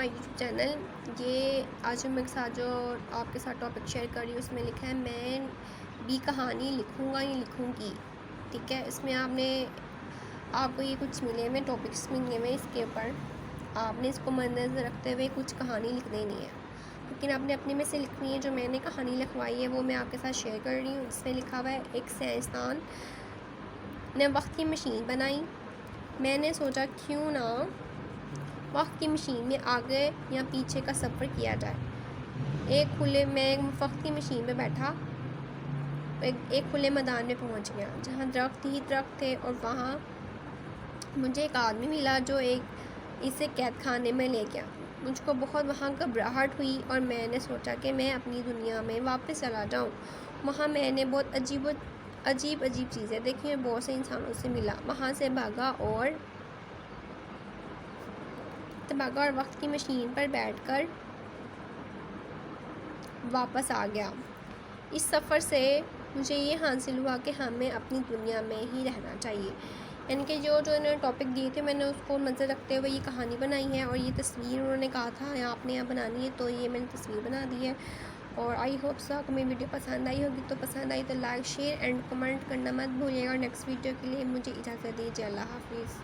YouTube channel. یہ آج میں کے ساتھ جو آپ کے ساتھ ٹاپک شیئر کر رہی ہوں اس میں لکھا ہے میں بھی کہانی لکھوں گا یا لکھوں گی. ٹھیک ہے, اس میں آپ کو یہ کچھ ملے ہوئے ٹاپکس ملے ہوئے, اس کے اوپر آپ نے اس کو مد نظر رکھتے ہوئے کچھ کہانی لکھ دینی ہے. لیکن آپ نے اپنے میں سے لکھنی ہے. جو میں نے کہانی لکھوائی ہے وہ میں آپ کے ساتھ شیئر کر رہی ہوں. اس میں لکھا ہوا ہے ایک سائنسدان نے وقت کی مشین بنائی. میں نے سوچا کیوں نہ وقت کی مشین میں آگے یا پیچھے کا سفر کیا جائے. میں وقت کی مشین پہ بیٹھا, ایک کھلے میدان میں پہنچ گیا جہاں درخت ہی درخت تھے, اور وہاں مجھے ایک آدمی ملا جو اسے قید خانے میں لے گیا. مجھ کو بہت وہاں گھبراہٹ ہوئی اور میں نے سوچا کہ میں اپنی دنیا میں واپس چلا جاؤں. وہاں میں نے بہت عجیب چیزیں دیکھی, میں بہت سے انسانوں سے ملا. وہاں سے بھاگا اور وقت کی مشین پر بیٹھ کر واپس آ گیا. اس سفر سے مجھے یہ حاصل ہوا کہ ہمیں اپنی دنیا میں ہی رہنا چاہیے. یعنی کہ جو انہوں نے ٹاپک دیے تھے میں نے اس کو نظر رکھتے ہوئے یہ کہانی بنائی ہے. اور یہ تصویر انہوں نے کہا تھا آپ نے یہاں بنانی ہے, تو یہ میں نے تصویر بنا دی ہے. اور آئی ہوپ سو آپ کو میری ویڈیو پسند آئی ہوگی. تو پسند آئی تو لائک شیئر اینڈ کمنٹ کرنا مت بھولیے گا. نیکسٹ ویڈیو کے لیے مجھے اجازت دیجیے. اللہ حافظ.